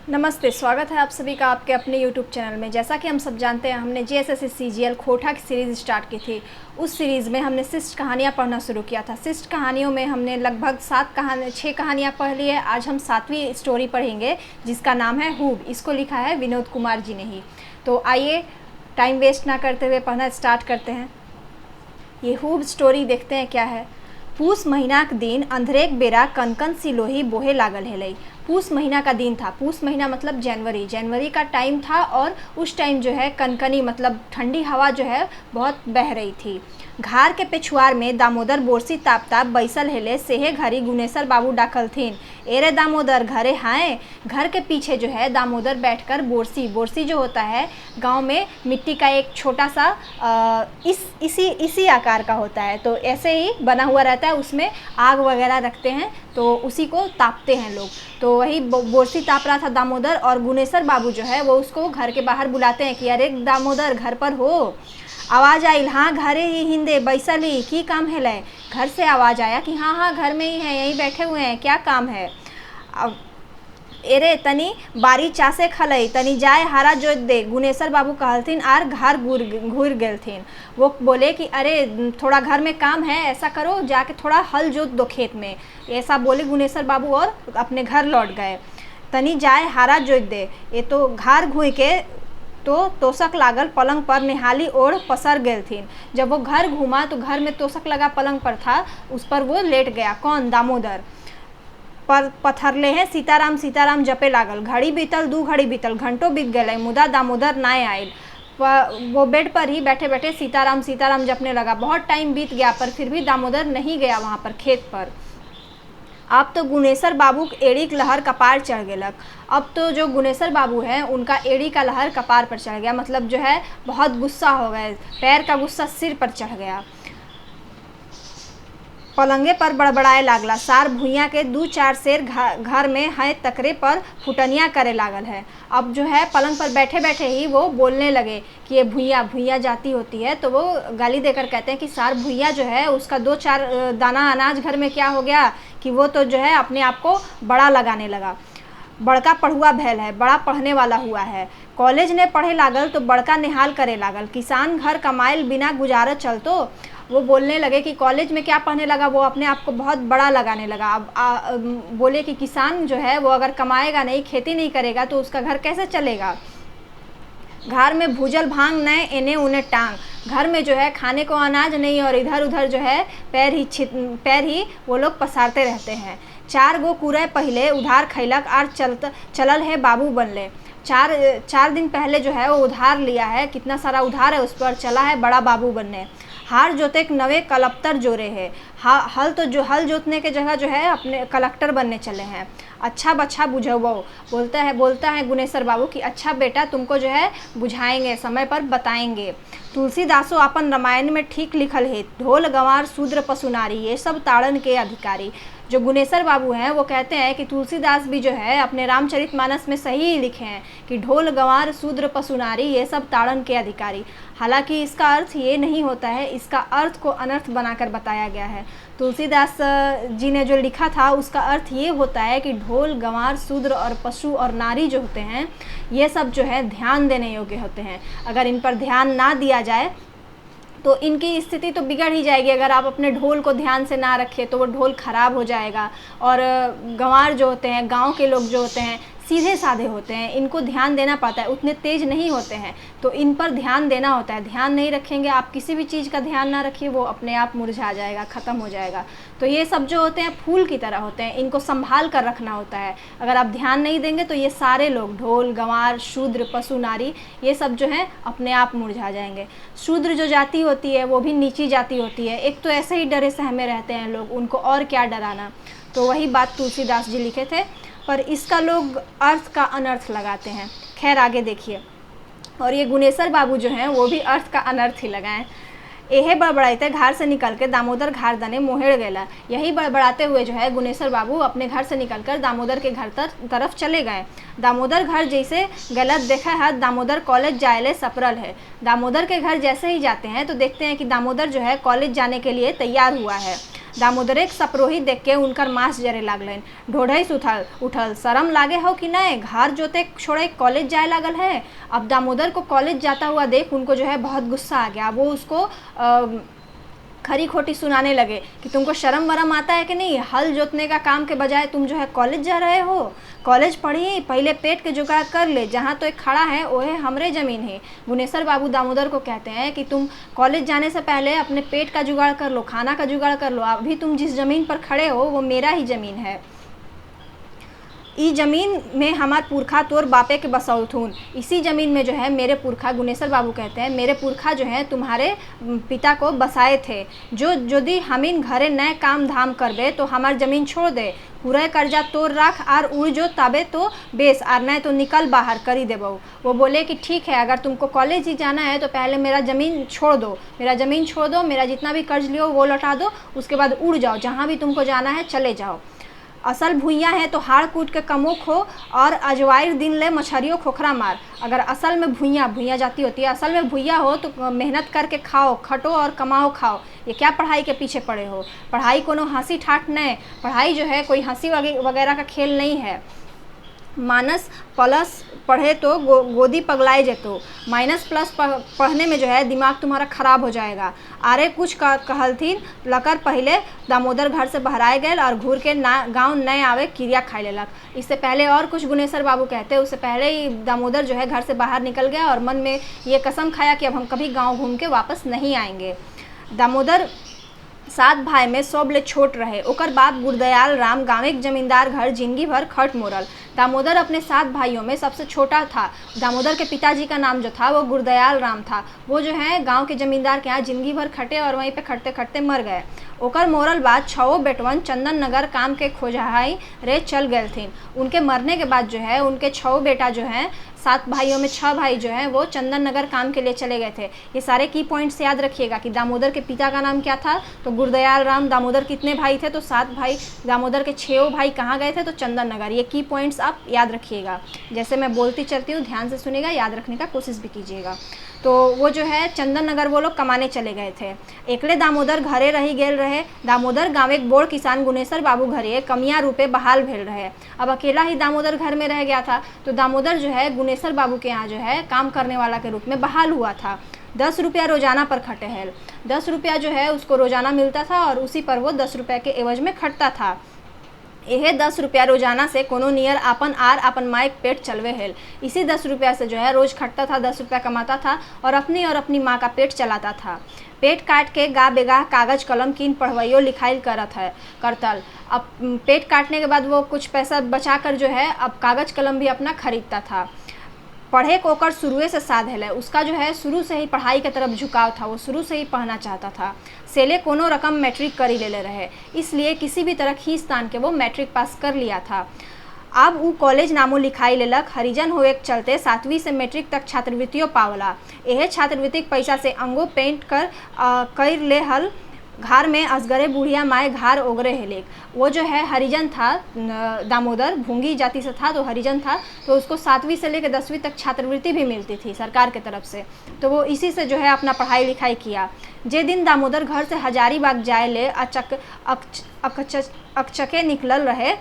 नमस्ते, स्वागत है आप सभी का आपके अपने YouTube चैनल में। जैसा कि हम सब जानते हैं, हमने JSSC CGL खोटा की सीरीज़ स्टार्ट की थी। उस सीरीज़ में हमने शिष्ट कहानियाँ पढ़ना शुरू किया था। शिष्ट कहानियों में हमने लगभग 6 कहानियाँ पढ़ ली है। आज हम 7वीं स्टोरी पढ़ेंगे जिसका नाम है हूब। इसको लिखा है विनोद कुमार जी ने ही। तो आइए टाइम वेस्ट ना करते हुए पढ़ना स्टार्ट करते हैं। ये हूब स्टोरी देखते हैं क्या है। पूस महीनाक दिन अंधरेक बेरा कनकन सी लोही बोहे लागल हेलै। पूस महीना का दिन था। पूस महीना मतलब जनवरी का टाइम था और उस टाइम जो है कनकनी मतलब ठंडी हवा जो है बहुत बह रही थी। घार के पेछुआर में दामोदर बोरसी ताप ताप बैसल हेले सेहे घरी गुनेसर बाबू डाकलथिन। एरे दामोदर घरे हाय। घर के पीछे जो है दामोदर बैठकर बोरसी जो होता है गांव में मिट्टी का एक छोटा सा इसी आकार का होता है, तो ऐसे ही बना हुआ रहता है। उसमें आग वगैरह रखते हैं तो उसी को तापते हैं लोग। तो वही बोरसी ताप रहा था दामोदर, और गुनेसर बाबू जो है वो उसको घर के बाहर बुलाते हैं कि अरे दामोदर घर पर हो। आवाज़ आइल, हाँ घरे ही हिंदे बैसल ही की काम है लय। घर से आवाज़ आया कि हाँ घर में ही है, यहीं बैठे हुए हैं, क्या काम है। अब एरे तनी बारी चासे खलई तनी जाए हारा जोत दे। गुनेसर बाबू कहलथिन आर घर घूर गेलथिन। वो बोले कि अरे थोड़ा घर में काम है, ऐसा करो जाके थोड़ा हल जोत दो खेत में। ऐसा बोले गुनेसर बाबू और अपने घर लौट गए। तनी जाए हारा जोत दे। ये तो घर घुई के तो तोशक लागल पलंग पर निहाली ओढ़ पसर गेलथिन। जब वो घर घूमा तो घर में तोशक लगा पलंग पर था, उस पर वो लेट गया। कौन? दामोदर। पर पथरले हैं सीताराम सीताराम जपे लागल। घड़ी बीतल, 2 घड़ी बीतल, घंटों बीत गए, मुदा दामोदर नाय आयल। वो बेड पर ही बैठे बैठे सीताराम सीताराम जपने लगा। बहुत टाइम बीत गया पर फिर भी दामोदर नहीं गया वहाँ पर खेत पर। अब तो गुनेसर बाबू एड़ी का लहर कपार चढ़ गेलक। अब तो जो गुनेसर बाबू हैं उनका एड़ी का लहर कपार पर चढ़ गया, मतलब जो है बहुत गुस्सा हो गए, पैर का गुस्सा सिर पर चढ़ गया। पलंगे पर बड़बड़ाए लागला। सार भुइयाँ के 2-4 शेर घर में है तकरे पर फुटनिया करे लागल है। अब जो है पलंग पर बैठे बैठे ही वो बोलने लगे कि ये भुइयाँ जाती होती है, तो वो गाली देकर कहते हैं कि सार भुइयाँ जो है उसका 2-4 दाना अनाज घर में क्या हो गया कि वो तो जो है अपने आप को बड़ा लगाने लगा। बड़का पढ़ुआ भैल है, बड़ा पढ़ने वाला हुआ है। कॉलेज ने पढ़े लागल तो बड़का निहाल करे लागल। किसान घर कमाइल बिना गुजारा चलतो। वो बोलने लगे कि कॉलेज में क्या पढ़ने लगा, वो अपने आप को बहुत बड़ा लगाने लगा। अब बोले कि किसान जो है वो अगर कमाएगा नहीं, खेती नहीं करेगा तो उसका घर कैसे चलेगा। घर में भूजल भांग न एने उने टांग। घर में जो है खाने को अनाज नहीं और इधर उधर जो है पैर ही वो लोग पसारते रहते हैं। 4 गो कुरय पहले उधार खैलक आर चलल है बाबू बनले। 4 दिन पहले जो है वो उधार लिया है, कितना सारा उधार है उस पर, चला है बड़ा बाबू बनने। हार जोते एक नवे कलप्तर जोरे है। हल जोतने के जगह जो है अपने कलेक्टर बनने चले हैं। अच्छा बच्चा बुझाओ। बोलता है गुनेसर बाबू कि अच्छा बेटा तुमको जो है बुझाएंगे, समय पर बताएंगे। तुलसीदासो अपन रामायण में ठीक लिखल है, ढोल गंवार शूद्र पशु नारी ये सब ताड़न के अधिकारी। जो गुनेसर बाबू हैं वो कहते हैं कि तुलसीदास भी जो है अपने रामचरितमानस में सही लिखे हैं कि ढोल गंवार शूद्र पशु नारी ये सब ताड़न के अधिकारी। हालांकि इसका अर्थ ये नहीं होता है, इसका अर्थ को अनर्थ बनाकर बताया गया है। तुलसीदास जी ने जो लिखा था उसका अर्थ ये होता है कि ढोल गंवार शूद्र और पशु और नारी जो होते हैं ये सब जो है ध्यान देने योग्य होते हैं। अगर इन पर ध्यान ना दिया जाए तो इनकी स्थिति तो बिगड़ ही जाएगी। अगर आप अपने ढोल को ध्यान से ना रखें तो वो ढोल ख़राब हो जाएगा। और गंवार जो होते हैं, गांव के लोग जो होते हैं सीधे साधे होते हैं, इनको ध्यान देना पड़ता है, उतने तेज नहीं होते हैं, तो इन पर ध्यान देना होता है। ध्यान नहीं रखेंगे आप, किसी भी चीज़ का ध्यान ना रखिए, वो अपने आप मुरझा जाएगा, ख़त्म हो जाएगा। तो ये सब जो होते हैं फूल की तरह होते हैं, इनको संभाल कर रखना होता है। अगर आप ध्यान नहीं देंगे तो ये सारे लोग ढोल गंवार शूद्र पशु नारी ये सब जो है अपने आप मुरझा जाएंगे। शूद्र जो जाति होती है वो भी नीची जाति होती है। एक तो ऐसे ही डरे सहमे रहते हैं लोग, उनको और क्या डराना। तो वही बात तुलसीदास जी लिखे थे, पर इसका लोग अर्थ का अनर्थ लगाते हैं। खैर आगे देखिए। और ये गुनेसर बाबू जो हैं वो भी अर्थ का अनर्थ ही लगाएं। एहे बड़बड़ाते घर से निकल कर दामोदर घर दने मोहेड़ गेला। यही बड़बड़ाते हुए जो है गुनेसर बाबू अपने घर से निकलकर दामोदर के घर तरफ चले गए। दामोदर घर जैसे गलत देखा है, दामोदर कॉलेज जायले सपरल है। दामोदर के घर जैसे ही जाते हैं तो देखते हैं कि दामोदर जो है कॉलेज जाने के लिए तैयार हुआ है। दामोदरे सपरोही देख के उनकर मांस जरे लागलन। ढोढ़ई उठल शर्म लागे हो कि नहीं, घर जोते छोड़े कॉलेज जाए लागल है। अब दामोदर को कॉलेज जाता हुआ देख उनको जो है बहुत गुस्सा आ गया। वो उसको खरी खोटी सुनाने लगे कि तुमको शर्म वरम आता है कि नहीं, हल जोतने का काम के बजाय तुम जो है कॉलेज जा रहे हो। कॉलेज पढ़ी, पहले पेट के जुगाड़ कर ले, जहाँ तो एक खड़ा है वो है हमरे ज़मीन है। गुनेसर बाबू दामोदर को कहते हैं कि तुम कॉलेज जाने से पहले अपने पेट का जुगाड़ कर लो, खाना का जुगाड़ कर लो। अभी तुम जिस ज़मीन पर खड़े हो वो मेरा ही ज़मीन है। ई ज़मीन में हमार पुरखा तोर बापे के बसौथून, इसी ज़मीन में जो है मेरे पुरखा, गुनेसर बाबू कहते हैं, मेरे पुरखा जो है तुम्हारे पिता को बसाए थे। जो यदि हमीन घरे नए काम धाम करबे तो हमार ज़मीन छोड़ दे, पूरा कर्जा तोड़ रख आर उड़ जो तबे तो बेस, आर नहीं तो निकल बाहर करी देबो। वो बोले कि ठीक है, अगर तुमको कॉलेज ही जाना है तो पहले मेरा ज़मीन छोड़ दो, मेरा ज़मीन छोड़ दो, मेरा जितना भी कर्ज लियो वो लौटा दो, उसके बाद उड़ जाओ, जहाँ भी तुमको जाना है चले जाओ। असल भुइयाँ है तो हाड़ कूट के कमो खो और अजवाइर दिन ले मछरियों खोखरा मार। अगर असल में भुइयाँ जाती होती है, असल में भुइयाँ हो तो मेहनत करके खाओ, खटो और कमाओ खाओ। ये क्या पढ़ाई के पीछे पड़े हो? पढ़ाई कोनो हंसी ठाठ नहीं, पढ़ाई जो है कोई हंसी वगैरह का खेल नहीं है। माइनस प्लस पढ़े तो गोदी पगलाए जेतो, माइनस प्लस पढ़ने में जो है दिमाग तुम्हारा खराब हो जाएगा। आरे कुछ कहलथिन लकर पहले दामोदर घर से बहराए गए और घूर के गाँव नए आवे क्रिया खाए लेलक। इससे पहले और कुछ गुनेसर बाबू कहते हैं, उससे पहले ही दामोदर जो है घर से बाहर निकल गया और मन में ये कसम खाया कि अब हम कभी गाँव घूम के वापस नहीं आएंगे। दामोदर 7 भाई में सबले छोट रहे। ओकर बाप गुरदयाल राम गाँव एक जमींदार घर जिंदगी भर खट मोरल। दामोदर अपने 7 भाइयों में सबसे छोटा था। दामोदर के पिताजी का नाम जो था वो गुरदयाल राम था। वो जो है गांव के जमींदार के यहाँ जिंदगी भर खटे और वहीं पे खटते खटते मर गए। ओकर मोरल बाद 6 बेटवन चंदन नगर काम के खोजहाई रे चल गए थे। उनके मरने के बाद जो है उनके 6 बेटा जो हैं, 7 भाइयों में 6 भाई जो हैं वो चंदन नगर काम के लिए चले गए थे। ये सारे की पॉइंट्स याद रखिएगा कि दामोदर के पिता का नाम क्या था, तो गुरदयाल राम। दामोदर कितने भाई थे, तो 7 भाई। दामोदर के 6 भाई कहाँ गए थे, तो चंदन नगर। ये की पॉइंट्स आप याद रखिएगा। जैसे मैं बोलती चलती हूँ, ध्यान से सुनिएगा, याद रखने का कोशिश भी कीजिएगा। तो वो जो है चंदन नगर वो लोग कमाने चले गए थे। एकले दामोदर घरे रही गेल रहे। दामोदर गाँव एक बोड़ किसान गुनेसर बाबू घरे कमिया रूपे बहाल भेल रहे। अब अकेला ही दामोदर घर में रह गया था, तो दामोदर जो है गुनेसर बाबू के यहाँ जो है काम करने वाला के रूप में बहाल हुआ था। 10 रुपया रोजाना पर खटे है। 10 रुपया जो है उसको रोजाना मिलता था और उसी पर वो 10 रुपया के एवज में खटता था। यह 10 रुपया रोजाना से कोनो नियर आपन माई पेट चलवे हेल। इसी 10 रुपया से जो है रोज खटता था, 10 रुपया कमाता था और अपनी माँ का पेट चलाता था। पेट काट के गा बेगाह कागज कलम कीन पढ़वाइयो लिखाई करतल। अब पेट काटने के बाद वो कुछ पैसा बचा कर जो है अब कागज कलम भी अपना खरीदता था। पढ़े को ओकर शुरुए से साध है, उसका जो है शुरू से ही पढ़ाई की तरफ झुकाव था, वो शुरू से ही पढ़ना चाहता था। सेले कोनो रकम मैट्रिक कर ही ले रहे, इसलिए किसी भी तरह खींच तान के वो मैट्रिक पास कर लिया था। अब वो कॉलेज नामो लिखाई लेलक। हरिजन होए के चलते 7वीं से मैट्रिक तक छात्रवृत्तियों पावला। यह छात्रवृत्ति पैसा से अंगो पेंट कर ले हल। घर में असगरे बुढ़िया माए घर ओगरे हेलेक। वो जो है हरिजन था, दामोदर भूंगी जाति से था तो हरिजन था, तो उसको 7वीं से लेकर 10वीं तक छात्रवृत्ति भी मिलती थी सरकार के तरफ से। तो वो इसी से जो है अपना पढ़ाई लिखाई किया। जे दिन दामोदर घर से हजारीबाग जाए ले अकचके निकलल रहे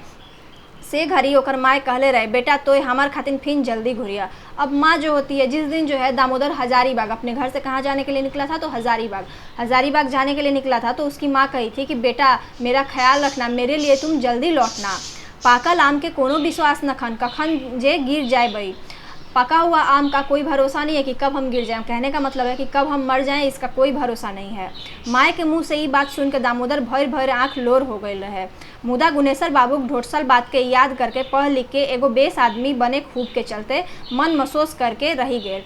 से घरी ओकर माए कहले रहे, बेटा तो हमार खातिन फिन जल्दी घुरिया। अब माँ जो होती है, जिस दिन जो है दामोदर हजारीबाग अपने घर से कहाँ जाने के लिए निकला था, तो हजारीबाग जाने के लिए निकला था, तो उसकी माँ कही थी कि बेटा मेरा ख्याल रखना, मेरे लिए तुम जल्दी लौटना। पाकल आम के कोनो विश्वास न खन, कखन जे गिर जाए बई। पका हुआ आम का कोई भरोसा नहीं है कि कब हम गिर जाएं। कहने का मतलब है कि कब हम मर जाएं इसका कोई भरोसा नहीं है। माए के मुंह से ये बात सुनकर दामोदर भर आंख लोर हो गए रहे। मुदा गुनेसर बाबू ढोटसल बात के याद करके पढ़ लिख के एगो बेस आदमी बने खूब के चलते मन महसूस करके रही गए।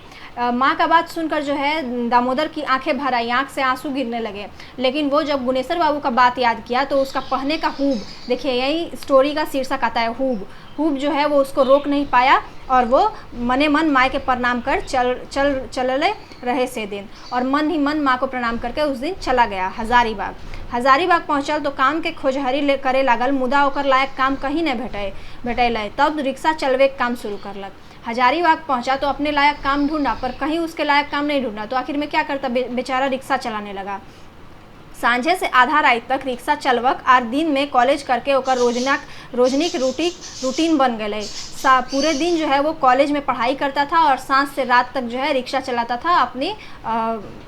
माँ का बात सुनकर जो है दामोदर की आंखें भर आई, आँख से आंसू गिरने लगे। लेकिन वो जब गुनेसर बाबू का बात याद किया तो उसका पढ़ने का हूब, देखिए यही स्टोरी का शीर्षक आता है, हूब जो है वो उसको रोक नहीं पाया और वो मने मन माँ के प्रणाम कर चलले रहे से दिन, और मन ही मन माँ को प्रणाम करके उस दिन चला गया हजारीबाग पहुँचल तो काम के खोजहरी करे लागल। मुदा ओकर लायक काम कहीं नहीं भेटैले। तब रिक्शा चलवे के काम शुरू करलक। हजारीबाग पहुंचा तो अपने लायक काम ढूंढा, पर कहीं उसके लायक काम नहीं ढूंढा, तो आखिर में क्या करता, बेचारा रिक्शा चलाने लगा। सांझे से आधा रात तक रिक्शा चलवक आर दिन में कॉलेज करके ओकर रोजनी के रूटीन बन गए। पूरे दिन जो है वो कॉलेज में पढ़ाई करता था और सांझ से रात तक जो है रिक्शा चलाता था अपनी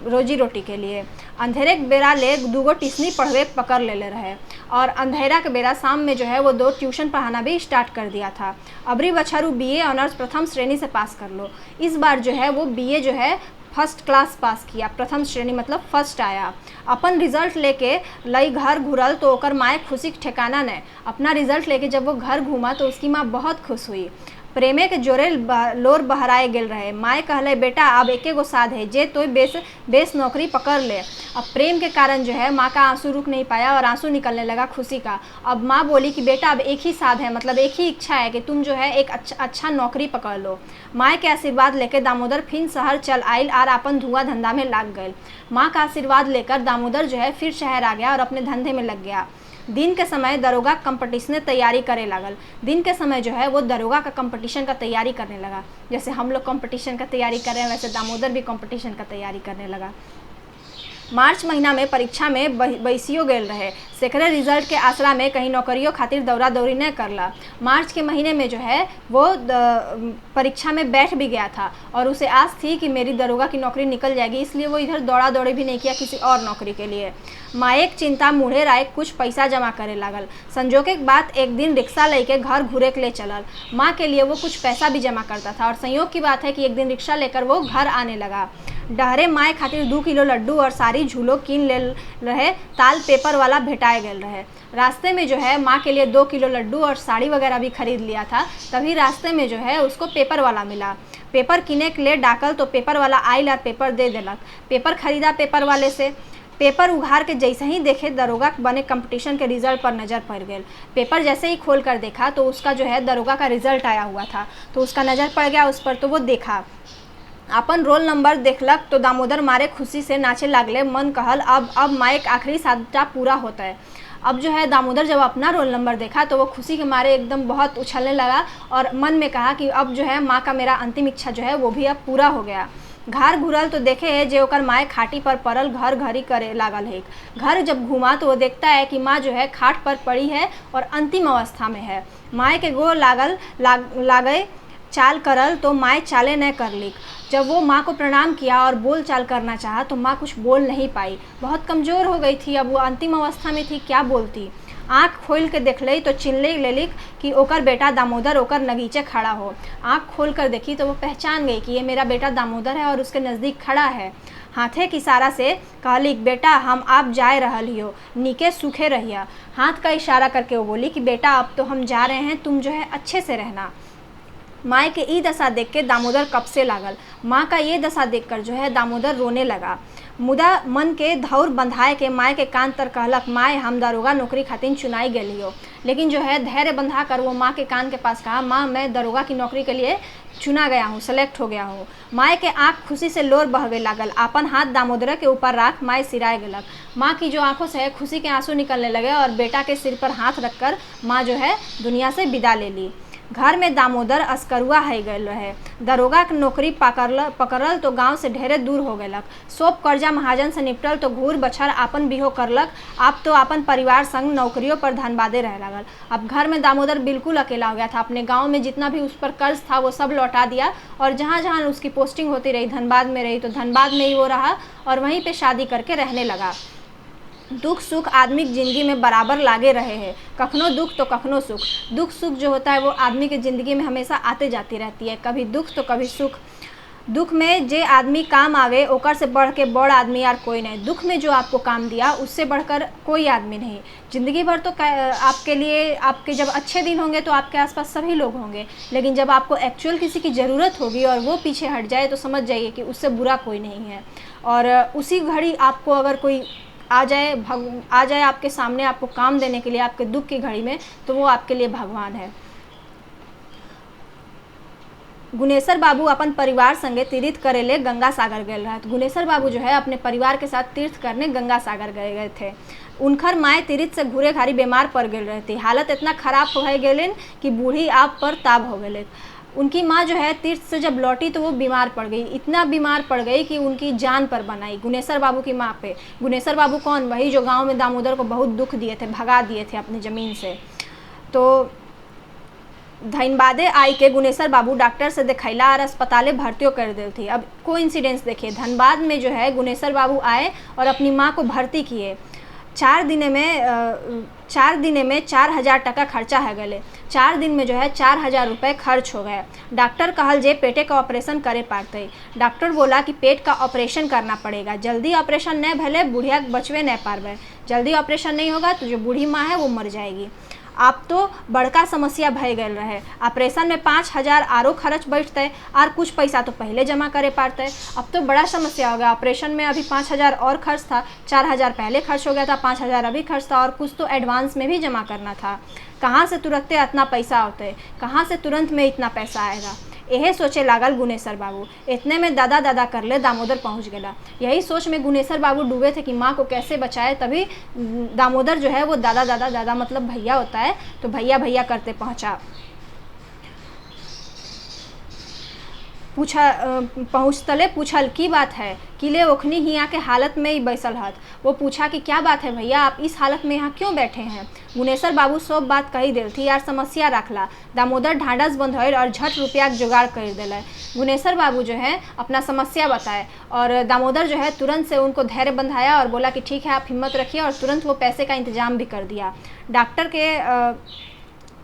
रोजी रोटी के लिए। अंधेरे के बेरा ले दूगो ट्यूशनी पढ़वे पकड़ ले रहे और अंधेरा के बेरा शाम में जो है वो 2 ट्यूशन पढ़ाना भी स्टार्ट कर दिया था। अबरी बछारू बीए ऑनर्स प्रथम श्रेणी से पास कर लो। इस बार जो है वो बीए जो है फर्स्ट क्लास पास किया, प्रथम श्रेणी मतलब फर्स्ट आया। अपन रिजल्ट लेके लई घर घुरल तो ओकर माए खुशी के ठिकाना ने। अपना रिजल्ट लेके जब वो घर घूमा तो उसकी माँ बहुत खुश हुई। प्रेमे के जोरे लोर बहराए गेल रहे। माए कहले बेटा अब एके गो साध है जे तो बेस नौकरी पकड़ ले। अब प्रेम के कारण जो है माँ का आंसू रुक नहीं पाया और आंसू निकलने लगा खुशी का। अब माँ बोली कि बेटा अब एक ही साध है, मतलब एक ही इच्छा है कि तुम जो है एक अच्छा नौकरी पकड़ लो। माँ के आशीर्वाद लेकर दामोदर फिर शहर चल आयल और अपन धुआं धंधा में लग गए। माँ का आशीर्वाद लेकर दामोदर जो है फिर शहर आ गया और अपने धंधे में लग गया। दिन के समय दरोगा कंपटीशन तैयारी करे लागल। दिन के समय जो है वो दरोगा का कंपटीशन का तैयारी करने लगा। जैसे हम लोग कंपटीशन का तैयारी कर रहे हैं वैसे दामोदर भी कंपटीशन का तैयारी करने लगा। मार्च महीना में परीक्षा में बैसियो गेल रहे। सेकरे रिजल्ट के आसरा में कहीं नौकरियों खातिर दौरा दौरी नहीं करला। मार्च के महीने में जो है वो परीक्षा में बैठ भी गया था और उसे आस थी कि मेरी दरोगा की नौकरी निकल जाएगी, इसलिए वो इधर दौड़ा दौड़ी भी नहीं किया किसी और नौकरी के लिए। माएक चिंता मुढ़े राय कुछ पैसा जमा करे लागल। संजोगे के बात एक दिन रिक्शा लेके घर घूरे के लिए चलल। माँ के लिए वो कुछ पैसा भी जमा करता था और संयोग की बात है कि एक दिन रिक्शा लेकर वो घर आने लगा। डहरे माए खातिर 2 किलो लड्डू और सारी झूलो कीन ले रहे। ताल पेपर वाला भेटाए गए रहे। रास्ते में जो है माँ के लिए 2 किलो लड्डू और साड़ी वगैरह भी खरीद लिया था। तभी रास्ते में जो है उसको पेपर वाला मिला। पेपर किने के लिए डाकल तो पेपर वाला आयल और पेपर दे दिलक। पेपर खरीदा पेपर वाले से। पेपर उघार के जैसे ही देखे दरोगा बने कंपटीशन के रिजल्ट पर नज़र पड़ गई। पेपर जैसे ही खोल कर देखा तो उसका जो है दरोगा का रिजल्ट आया हुआ था, तो उसका नज़र पड़ गया उस पर। तो वो देखा, अपन रोल नंबर देखलक तो दामोदर मारे खुशी से नाचे लागले। मन कहल अब माइक आखिरी साधा पूरा होता है। अब जो है दामोदर जब अपना रोल नंबर देखा तो वो खुशी के मारे एकदम बहुत उछलने लगा और मन में कहा कि अब जो है माँ का मेरा अंतिम इच्छा जो है वो भी अब पूरा हो गया। घर घुरल तो देखे है जे ओकर माए खाटी पर पड़ल घर घरी करे लागल है। घर जब घूमा तो वो देखता है कि माँ जो है खाट पर पड़ी है और अंतिम अवस्था में है। माए के गो लागे चाल करल तो माए चाले न कर लिक। जब वो माँ को प्रणाम किया और बोल चाल करना चाहा तो माँ कुछ बोल नहीं पाई, बहुत कमज़ोर हो गई थी। अब वो अंतिम अवस्था में थी, क्या बोलती। आँख खोल के देख ली तो चिन्ह ले कि ओकर बेटा दामोदर ओकर नगीचे खड़ा हो। आँख खोल कर देखी तो वो पहचान गई कि ये मेरा बेटा दामोदर है और उसके नज़दीक खड़ा है। हाथे की इशारा से कहलिक बेटा हम आप जाए रहल हियो, नीके सूखे रहिया। हाथ का इशारा करके वो बोली कि बेटा अब तो हम जा रहे हैं, तुम जो है अच्छे से रहना। माँ के ई दशा देख के दामोदर कब से लागल। माँ का ये दशा देखकर जो है दामोदर रोने लगा। मुदा मन के धौर बंधाए के माँ के कान तर कहलक माँ हम दरोगा नौकरी खातिर चुनाई गई। लेकिन जो है धैर्य बंधा कर वो माँ के कान के पास कहा माँ मैं दरोगा की नौकरी के लिए चुना गया हूँ, सेलेक्ट हो गया हूँ। माँ के आँख खुशी से लोर बहवे लागल। अपन हाथ दामोदर के ऊपर राख माँ सिराए गलक। माँ की जो आंखों से खुशी के आंसू निकलने लगे और बेटा के सिर पर हाथ रखकर माँ जो है दुनिया से विदा ले ली। घर में दामोदर अस्करुआ है गए रहे। दरोगा के नौकरी पकड़ल तो गांव से ढेरे दूर हो गलक। सोप कर्जा महाजन से निपटल तो घूर बछर आपन बिहो करलक। आप तो अपन परिवार संग नौकरियों पर धनबादे रह लागल। अब घर में दामोदर बिल्कुल अकेला हो गया था। अपने गांव में जितना भी उस पर कर्ज था वो सब लौटा दिया और जहाँ जहाँ उसकी पोस्टिंग होती रही, धनबाद में रही तो धनबाद में ही वो रहा और वहीं पे शादी करके रहने लगा। दुख सुख आदमी की ज़िंदगी में बराबर लागे रहे हैं, कखनो दुख तो कखनो सुख। दुख सुख जो होता है वो आदमी की ज़िंदगी में हमेशा आते जाती रहती है, कभी दुख तो कभी सुख। दुख में जे आदमी काम आवे ओकर से बढ़ के बड़ आदमी यार कोई नहीं। दुख में जो आपको काम दिया उससे बढ़कर कोई आदमी नहीं। ज़िंदगी भर तो आपके लिए आपके जब अच्छे दिन होंगे तो आपके आसपास सभी लोग होंगे, लेकिन जब आपको एक्चुअल किसी की ज़रूरत होगी और वो पीछे हट जाए तो समझ जाइए कि उससे बुरा कोई नहीं है। और उसी घड़ी आपको अगर कोई आ जाए आपके सामने आपको काम देने के लिए आपके दुख की घड़ी में, तो वो आपके लिए भगवान है। गुनेश्वर बाबू अपन परिवार संगे तीर्थ करे ले गंगा सागर गए रहे। तो गुनेश्वर बाबू जो है अपने परिवार के साथ तीर्थ करने गंगा सागर गए थे। उनकर माए तीर्थ से घूरे घारी बीमार पड़ गए रहती। हालत इतना खराब हो गए कि बूढ़ी आप पर ताब हो गए। उनकी माँ जो है तीर्थ से जब लौटी तो वो बीमार पड़ गई, इतना बीमार पड़ गई कि उनकी जान पर बनाई गुनेसर बाबू की माँ पे। गुनेसर बाबू कौन? वही जो गांव में दामोदर को बहुत दुख दिए थे, भगा दिए थे अपनी ज़मीन से। तो धनबादे आई के गुनेसर बाबू डॉक्टर से दिखैला और अस्पताले भर्तियों कर दी थी। अब कोइंसिडेंस देखिए, धनबाद में जो है गुनेसर बाबू आए और अपनी माँ को भर्ती किए। 4 दिन में 4,000 टका खर्चा है गले। 4 दिन में जो है 4,000 रुपये खर्च हो गए। डॉक्टर कहल जे पेटे का ऑपरेशन करे पाते। डॉक्टर बोला कि पेट का ऑपरेशन करना पड़ेगा, जल्दी ऑपरेशन नहीं भले बुढ़िया बचवे नहीं पारबे, जल्दी ऑपरेशन नहीं होगा तो जो बूढ़ी माँ है वो मर जाएगी। आप तो बड़का समस्या भय गए रहे। ऑपरेशन में 5,000 आरो खर्च बैठते और कुछ पैसा तो पहले जमा करे पाते। अब तो बड़ा समस्या हो गया। ऑपरेशन में अभी 5,000 और खर्च था, 4,000 पहले खर्च हो गया था, 5,000 अभी खर्च था और कुछ तो एडवांस में भी जमा करना था। कहाँ से तुरंत इतना पैसा होते, कहाँ से तुरंत में इतना पैसा आएगा, यही सोचे लागल गुनेसर बाबू। इतने में दादा दादा कर ले दामोदर पहुंच गया। यही सोच में गुनेसर बाबू डूबे थे कि माँ को कैसे बचाए, तभी दामोदर जो है वो दादा दादा दादा मतलब भैया होता है, तो भैया भैया करते पहुंचा। पहुँचतले पूछल की बात है, किले ओखनी हिया के हालत में ही बैसल हत। वो पूछा कि क्या बात है भैया, आप इस हालत में यहाँ क्यों बैठे हैं। गुनेसर बाबू सब बात कही दिल थी यार, समस्या रखला। दामोदर ढांढस बंद होल और झट रुपया के जुगाड़ कर दिल। गुनेसर बाबू जो है अपना समस्या बताए और दामोदर जो है तुरंत से उनको धैर्य बंधाया और बोला कि ठीक है आप हिम्मत रखिए, और तुरंत वो पैसे का इंतजाम भी कर दिया। डॉक्टर के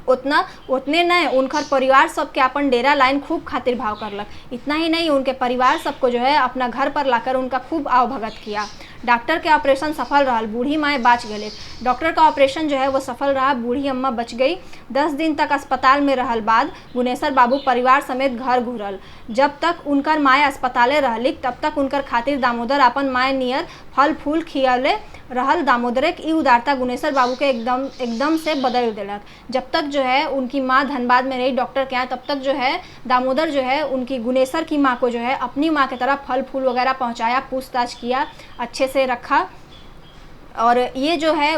उतने नहीं, उनकर परिवार सबके अपन डेरा लाइन खूब खातिर भाव करलक। इतना ही नहीं, उनके परिवार सबको जो है अपना घर पर लाकर उनका खूब आवभगत किया। डॉक्टर के ऑपरेशन सफल रहा, बूढ़ी माँ बच गए। डॉक्टर का ऑपरेशन जो है वो सफल रहा, बूढ़ी अम्मा बच गई। 10 दिन तक अस्पताल में रहल बाद गुनेसर बाबू परिवार समेत घर घूरल। जब तक उनकर माए अस्पताले रहली तब तक उनकर खातिर दामोदर अपन माए नियर फल फूल खियाले रहल। दामोदर की उदारता गुनेसर बाबू के एकदम से बदल दिलक। जब तक जो है उनकी माँ धनबाद में रही डॉक्टर के यहाँ, तब तक जो है दामोदर जो है उनकी गुनेसर की माँ को जो है अपनी माँ की तरह फल फूल वगैरह पहुँचाया, पूछताछ किया, अच्छे से रखा। और ये जो है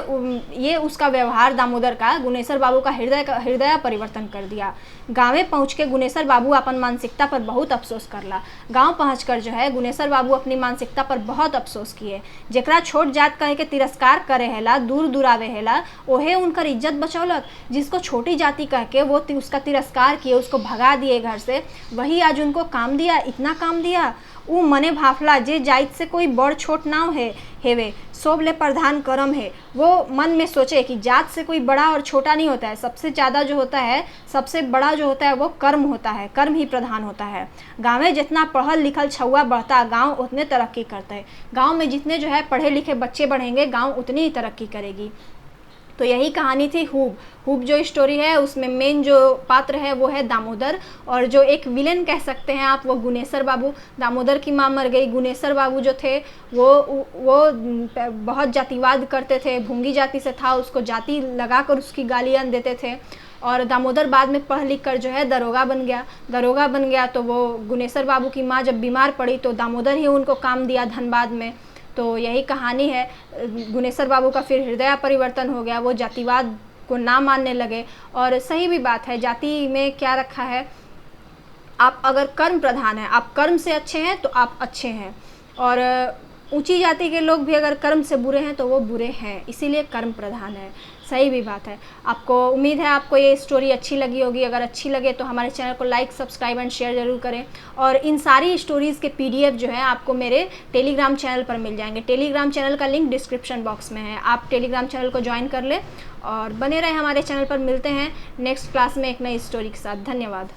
ये उसका व्यवहार दामोदर का गुनेसर बाबू का हृदय परिवर्तन कर दिया। गाँवे पहुँच के गुनेसर बाबू अपन मानसिकता पर बहुत अफसोस करला। गांव पहुंचकर जो है गुनेसर बाबू अपनी मानसिकता पर बहुत अफसोस किए। जेकरा छोट जात कहे के तिरस्कार करे हेला, दूर दुरावे हेला, ओहे उनकर इज्जत बचौलक। जिसको छोटी जाति कह के वो उसका तिरस्कार किए, उसको भगा दिए घर से, वही आज उनको काम दिया, इतना काम दिया। उ मने भाफला जे जाइत से कोई बड़ छोट नाव है हेवे, सोबले प्रधान कर्म है। वो मन में सोचे कि जात से कोई बड़ा और छोटा नहीं होता है, सबसे ज़्यादा जो होता है, सबसे बड़ा जो होता है वो कर्म होता है, कर्म ही प्रधान होता है। गाँव में जितना पढ़ल लिखल छुआ बढ़ता, गांव उतने तरक्की करता है। गांव में जितने जो है पढ़े लिखे बच्चे बढ़ेंगे, गांव उतनी ही तरक्की करेगी। तो यही कहानी थी हूब जो स्टोरी है उसमें मेन जो पात्र है वो है दामोदर, और जो एक विलेन कह सकते हैं आप वो गुनेसर बाबू। दामोदर की माँ मर गई, गुनेसर बाबू जो थे वो बहुत जातिवाद करते थे, भूंगी जाति से था, उसको जाति लगाकर उसकी गालियाँ देते थे। और दामोदर बाद में पढ़ लिख कर जो है दरोगा बन गया। तो वो गुनेसर बाबू की माँ जब बीमार पड़ी तो दामोदर ही उनको काम दिया धनबाद में। तो यही कहानी है। गुनेसर बाबू का फिर हृदय परिवर्तन हो गया, वो जातिवाद को ना मानने लगे। और सही भी बात है, जाति में क्या रखा है, आप अगर कर्म प्रधान है, आप कर्म से अच्छे हैं तो आप अच्छे हैं, और ऊंची जाति के लोग भी अगर कर्म से बुरे हैं तो वो बुरे हैं, इसीलिए कर्म प्रधान है। सही भी बात है। आपको उम्मीद है आपको ये स्टोरी अच्छी लगी होगी। अगर अच्छी लगे तो हमारे चैनल को लाइक, सब्सक्राइब एंड शेयर ज़रूर करें। और इन सारी स्टोरीज़ के PDF जो है आपको मेरे टेलीग्राम चैनल पर मिल जाएंगे। टेलीग्राम चैनल का लिंक डिस्क्रिप्शन बॉक्स में है, आप टेलीग्राम चैनल को ज्वाइन कर लें और बने रहे हमारे चैनल पर। मिलते हैं नेक्स्ट क्लास में एक नई स्टोरी के साथ। धन्यवाद।